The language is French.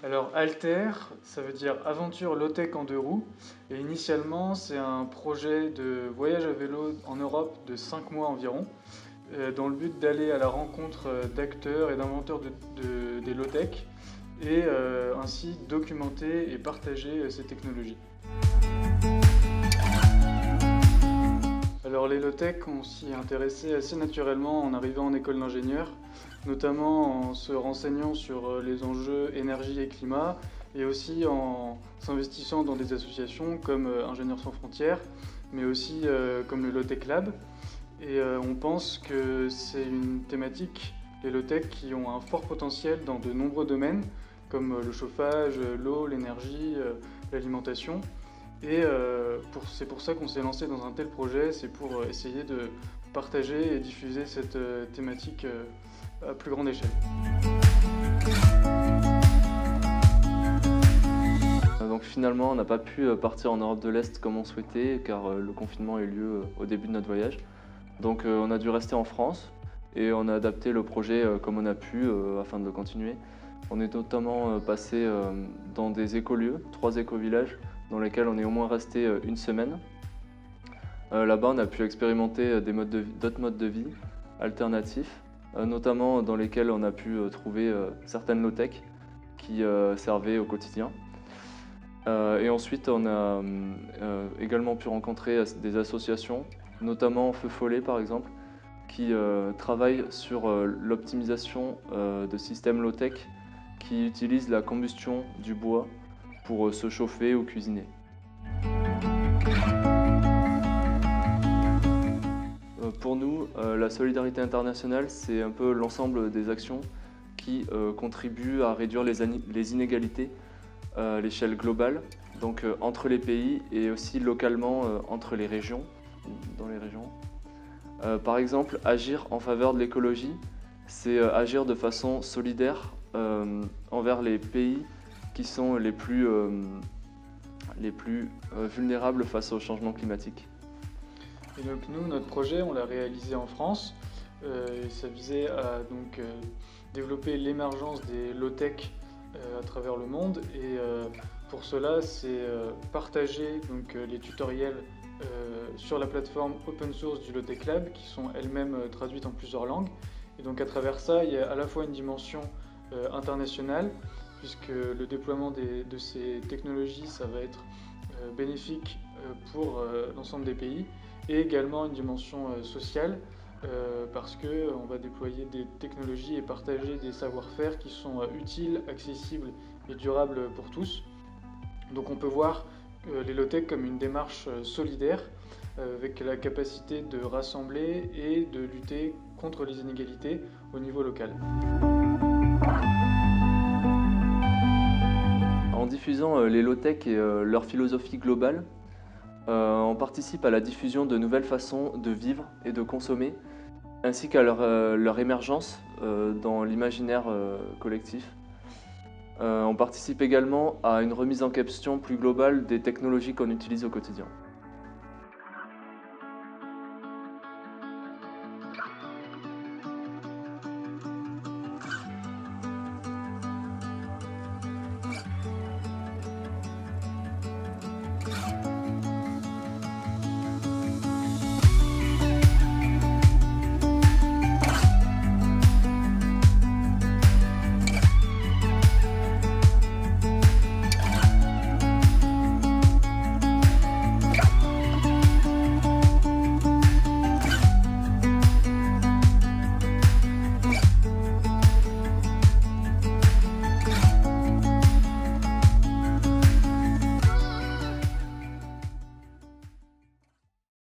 Alors Alter, ça veut dire aventure low-tech en deux roues. Et initialement, c'est un projet de voyage à vélo en Europe de 5 mois environ, dans le but d'aller à la rencontre d'acteurs et d'inventeurs des low-tech et ainsi documenter et partager ces technologies. Alors les low-tech, on s'y est intéressé assez naturellement en arrivant en école d'ingénieur, notamment en se renseignant sur les enjeux énergie et climat, et aussi en s'investissant dans des associations comme Ingénieurs sans frontières, mais aussi comme le Low-Tech Lab. Et on pense que c'est une thématique, les low-tech, qui ont un fort potentiel dans de nombreux domaines, comme le chauffage, l'eau, l'énergie, l'alimentation. Et c'est pour ça qu'on s'est lancé dans un tel projet, c'est pour essayer de partager et diffuser cette thématique à plus grande échelle. Donc finalement, on n'a pas pu partir en Europe de l'Est comme on souhaitait, car le confinement a eu lieu au début de notre voyage. Donc on a dû rester en France et on a adapté le projet comme on a pu afin de le continuer. On est notamment passé dans des écolieux, 3 éco-villages, dans lesquels on est au moins resté une semaine. Là-bas, on a pu expérimenter d'autres modes de vie alternatifs, notamment dans lesquels on a pu trouver certaines low-tech qui servaient au quotidien. Et ensuite, on a également pu rencontrer des associations, notamment Feu Follet par exemple, qui travaillent sur l'optimisation de systèmes low-tech qui utilisent la combustion du bois pour se chauffer ou cuisiner. Pour nous, la solidarité internationale, c'est un peu l'ensemble des actions qui contribuent à réduire les inégalités à l'échelle globale, donc entre les pays et aussi localement entre les régions, dans les régions. Par exemple, agir en faveur de l'écologie, c'est agir de façon solidaire envers les pays qui sont les plus vulnérables face au changement climatique. Et donc nous, notre projet, on l'a réalisé en France. Et ça visait à développer l'émergence des low-tech à travers le monde. Et pour cela, c'est partager les tutoriels sur la plateforme open source du Low-Tech Lab, qui sont elles-mêmes traduites en plusieurs langues. Et donc à travers ça, il y a à la fois une dimension internationale, puisque le déploiement de ces technologies, ça va être bénéfique pour l'ensemble des pays, et également une dimension sociale, parce qu'on va déployer des technologies et partager des savoir-faire qui sont utiles, accessibles et durables pour tous. Donc on peut voir les low-tech comme une démarche solidaire, avec la capacité de rassembler et de lutter contre les inégalités au niveau local. En diffusant les low-tech et leur philosophie globale, on participe à la diffusion de nouvelles façons de vivre et de consommer, ainsi qu'à leur émergence dans l'imaginaire collectif. On participe également à une remise en question plus globale des technologies qu'on utilise au quotidien.